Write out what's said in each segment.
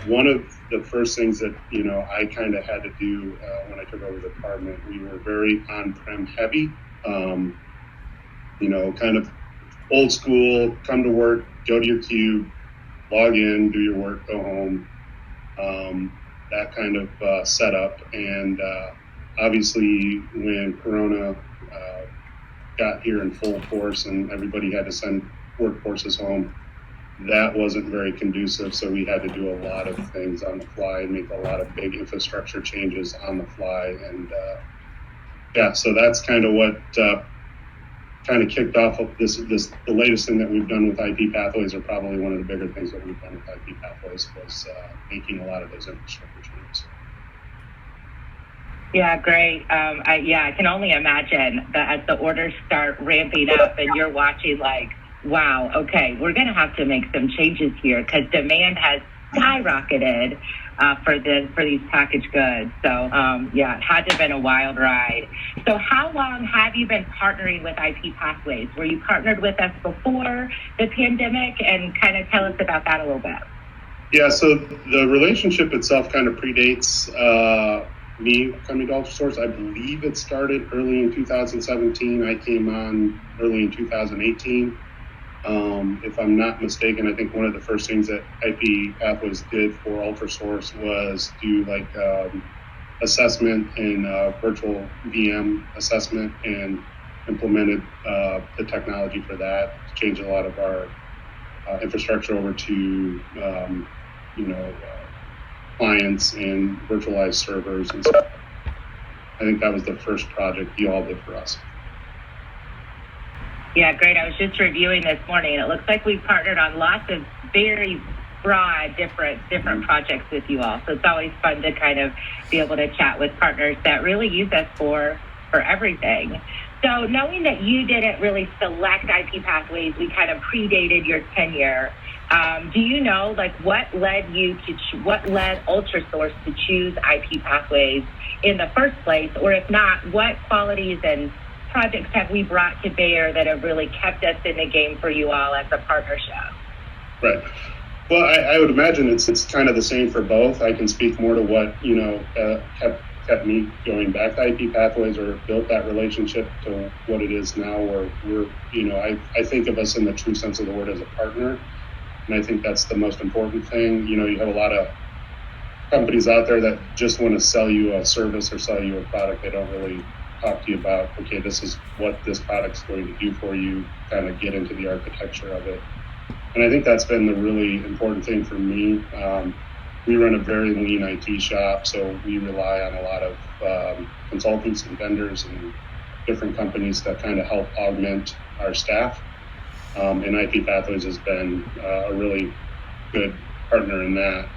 one of the first things that, I kind of had to do when I took over the department. We were very on-prem heavy, kind of old school, come to work, go to your cube, log in, do your work, go home, that kind of setup. And obviously when Corona got here in full force and everybody had to send workforces home, that wasn't very conducive. So we had to do a lot of things on the fly and make a lot of big infrastructure changes on the fly. And so that's kind of what kind of kicked off of the latest thing that we've done with IP Pathways, or probably one of the bigger things that we've done with IP Pathways, was making a lot of those infrastructure changes. Yeah, great. I can only imagine that as the orders start ramping up and you're watching like, wow, okay, we're going to have to make some changes here because demand has skyrocketed for these packaged goods. So it had to have been a wild ride. So how long have you been partnering with IP Pathways? Were you partnered with us before the pandemic? And kind of tell us about that a little bit. Yeah, so the relationship itself kind of predates me coming to UltraSource. I believe it started early in 2017. I came on early in 2018. If I'm not mistaken, I think one of the first things that IP Pathways did for UltraSource was do like assessment and virtual VM assessment, and implemented the technology for that, changed a lot of our infrastructure over to clients and virtualized servers and stuff. I think that was the first project you all did for us. Yeah, great. I was just reviewing this morning, and it looks like we've partnered on lots of very broad, different projects with you all. So it's always fun to kind of be able to chat with partners that really use us for everything. So knowing that you didn't really select IP Pathways, we kind of predated your tenure. Do you know, like, what led UltraSource to choose IP Pathways in the first place? Or if not, what qualities and projects have we brought to bear that have really kept us in the game for you all as a partnership? Right. Well, I would imagine it's kind of the same for both. I can speak more to what kept me going back to IP Pathways, or built that relationship to what it is now, where we're I think of us in the true sense of the word as a partner, and I think that's the most important thing. You have a lot of companies out there that just want to sell you a service or sell you a product. They don't really talk to you about, okay, this is what this product's going to do for you, kind of get into the architecture of it. And I think that's been the really important thing for me. We run a very lean IT shop, so we rely on a lot of consultants and vendors and different companies that kind of help augment our staff. And IP Pathways has been a really good partner in that.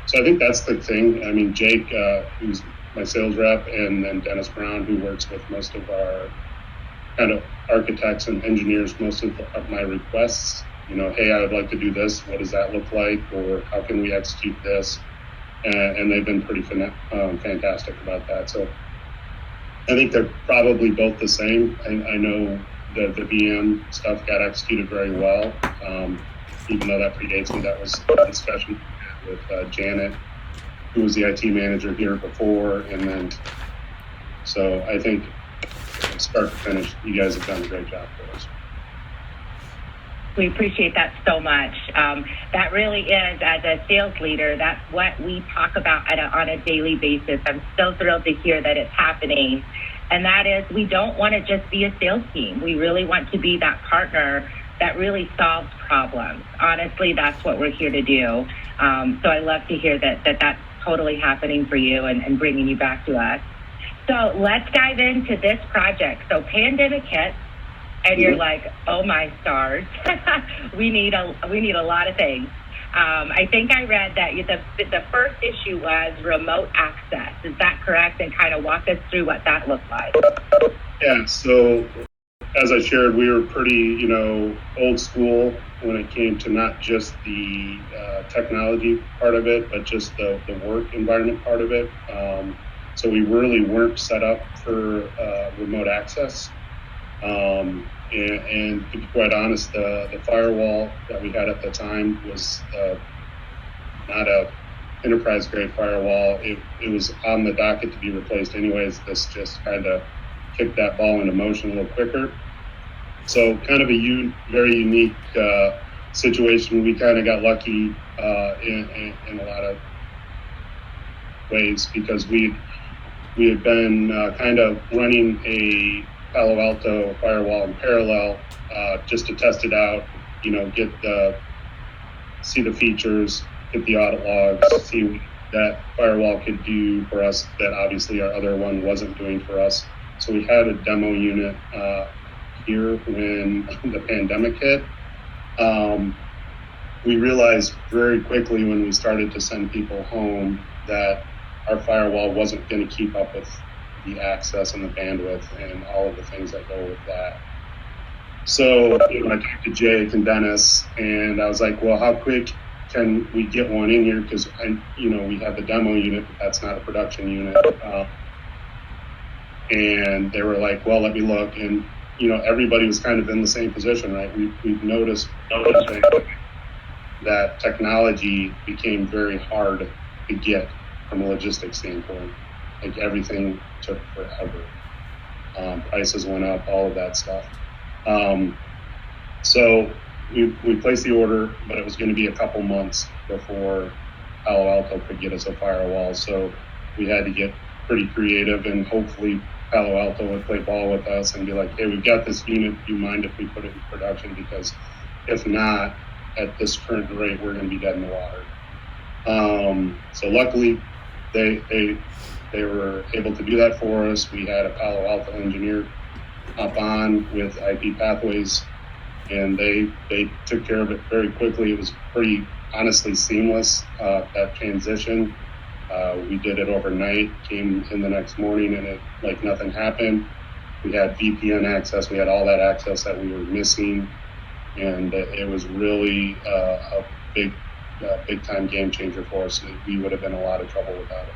So I think that's the thing. I mean, Jake, who's my sales rep, and then Dennis Brown, who works with most of our kind of architects and engineers, most of my requests, hey, I would like to do this. What does that look like? Or how can we execute this? And they've been pretty fantastic about that. So I think they're probably both the same. I know the VM stuff got executed very well. Even though that predates me, that was a discussion with Janet, who was the IT manager here before, and then, so I think start to finish, you guys have done a great job for us. We appreciate that so much. That really is, as a sales leader, that's what we talk about on a daily basis. I'm so thrilled to hear that it's happening. And that is, we don't want to just be a sales team. We really want to be that partner that really solves problems. Honestly, that's what we're here to do. So I love to hear that that's totally happening for you and bringing you back to us. So let's dive into this project. So pandemic hits, and you're like, oh my stars, we need a lot of things. I think I read that the first issue was remote access. Is that correct? And kind of walk us through what that looked like. Yeah, so as I shared, we were pretty, old school when it came to not just the technology part of it, but just the work environment part of it. So we really weren't set up for remote access. And to be quite honest, the firewall that we had at the time was not a enterprise grade firewall. It was on the docket to be replaced anyways. This just kind of kicked that ball into motion a little quicker. So kind of a very unique situation. We kind of got lucky in a lot of ways because we had been kind of running a Palo Alto firewall in parallel just to test it out, see the features, get the audit logs, see what that firewall could do for us that obviously our other one wasn't doing for us. So we had a demo unit here when the pandemic hit. We realized very quickly when we started to send people home that our firewall wasn't going to keep up with the access and the bandwidth and all of the things that go with that. So I talked to Jake and Dennis, and I was like, well, how quick can we get one in here? Because, we have the demo unit, but that's not a production unit. And they were like, well, let me look. And, everybody was kind of in the same position, right? We've noticed that technology became very hard to get from a logistics standpoint. Like everything took forever. Prices went up, all of that stuff. So we placed the order, but it was going to be a couple months before Palo Alto could get us a firewall. So we had to get pretty creative, and hopefully Palo Alto would play ball with us and be like, hey, we've got this unit. Do you mind if we put it in production? Because if not, at this current rate, we're going to be dead in the water. So luckily, they were able to do that for us. We had a Palo Alto engineer hop on with IP Pathways, and they took care of it very quickly. It was pretty honestly seamless, that transition. We did it overnight, came in the next morning, and it like nothing happened. We had VPN access, we had all that access that we were missing, and it was really a big time game changer for us. We would have been in a lot of trouble without it.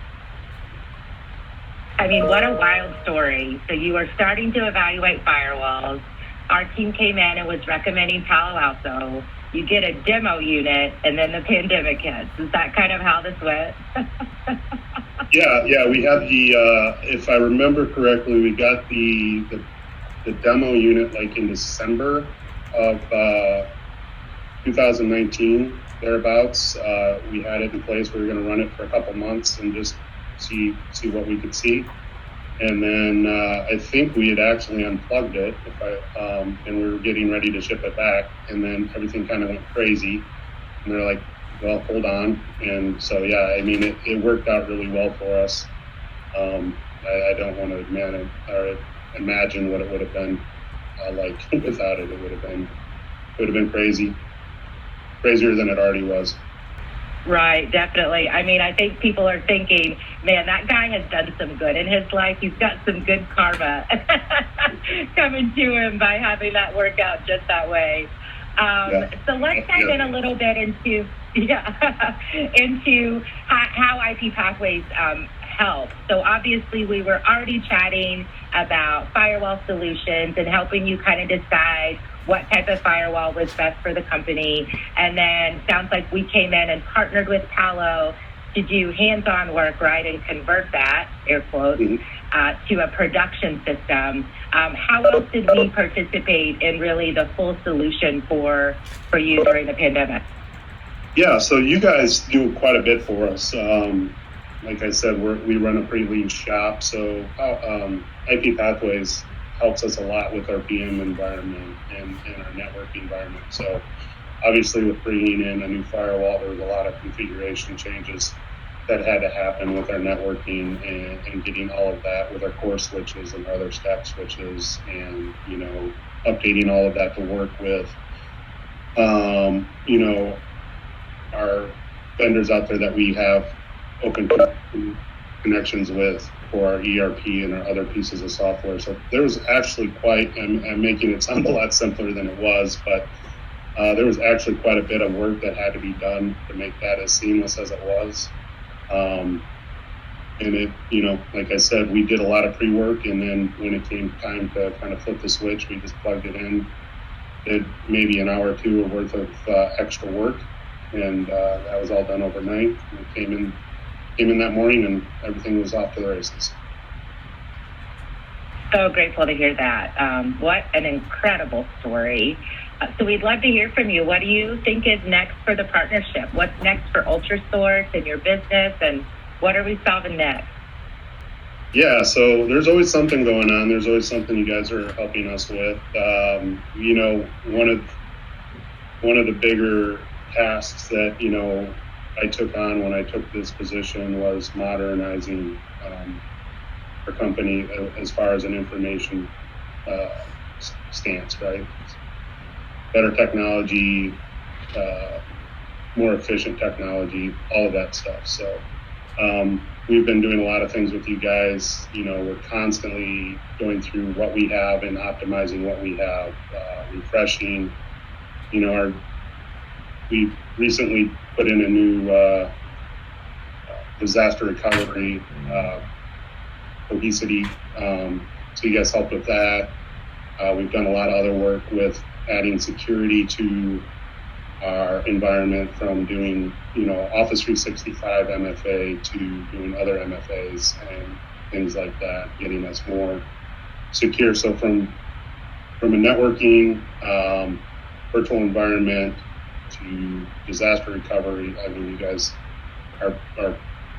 I mean, what a wild story. So you were starting to evaluate firewalls. Our team came in and was recommending Palo Alto. You get a demo unit, and then the pandemic hits. Is that kind of how this went? Yeah. We had if I remember correctly, we got the demo unit like in December of 2019, thereabouts. We had it in place. We were going to run it for a couple months and just see what we could see. And then I think we had actually unplugged it, and we were getting ready to ship it back. And then everything kind of went crazy. And they're like, well, hold on. And so, yeah, I mean, it worked out really well for us. I don't want to imagine what it would have been like without it. It would have been crazy, crazier than it already was. Right, definitely. I mean, I think people are thinking, man, that guy has done some good in his life. He's got some good karma coming to him by having that work out just that way. So let's dive in a little bit into how IP Pathways help. So obviously we were already chatting about firewall solutions and helping you kind of decide what type of firewall was best for the company. And then sounds like we came in and partnered with Palo to do hands-on work, right, and convert that, air quotes, to a production system. How else did we participate in really the full solution for you during the pandemic? Yeah, so you guys do quite a bit for us. Like I said, we run a pretty lean shop, so IP Pathways helps us a lot with our VM environment and our network environment. So obviously with bringing in a new firewall, there was a lot of configuration changes that had to happen with our networking and getting all of that with our core switches and other stack switches, and updating all of that to work with our vendors out there that we have open connections with for our ERP and our other pieces of software. So there was actually I'm making it sound a lot simpler than it was, but there was actually quite a bit of work that had to be done to make that as seamless as it was. And it, like I said, we did a lot of pre-work, and then when it came time to kind of flip the switch, we just plugged it in, did maybe an hour or two worth of extra work, and that was all done overnight. We came in that morning, and everything was off to the races. So grateful to hear that. What an incredible story. So we'd love to hear from you. What do you think is next for the partnership? What's next for UltraSource and your business, and what are we solving next? Yeah, so there's always something going on. There's always something you guys are helping us with. One of the bigger tasks that I took on when I took this position was modernizing our company as far as an information stance, right? Better technology, more efficient technology, all of that stuff. So we've been doing a lot of things with you guys. We're constantly going through what we have and optimizing what we have, refreshing. We recently put in a new disaster recovery cohesity. So you guys helped with that. We've done a lot of other work with adding security to our environment, from doing Office 365 MFA to doing other MFAs and things like that, getting us more secure. So from a networking, virtual environment to disaster recovery, I mean, you guys are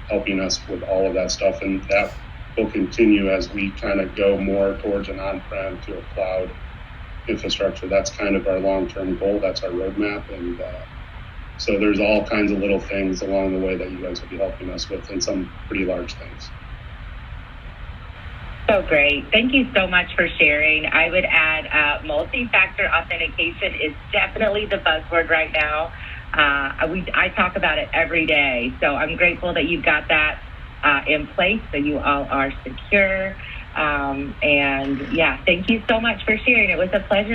helping us with all of that stuff, and that will continue as we kind of go more towards an on-prem to a cloud infrastructure. That's kind of our long-term goal. That's our roadmap. And so there's all kinds of little things along the way that you guys will be helping us with, and some pretty large things. So great. Thank you so much for sharing. I would add multi-factor authentication is definitely the buzzword right now. I talk about it every day. So I'm grateful that you've got that in place, so you all are secure. And yeah, thank you so much for sharing. It was a pleasure.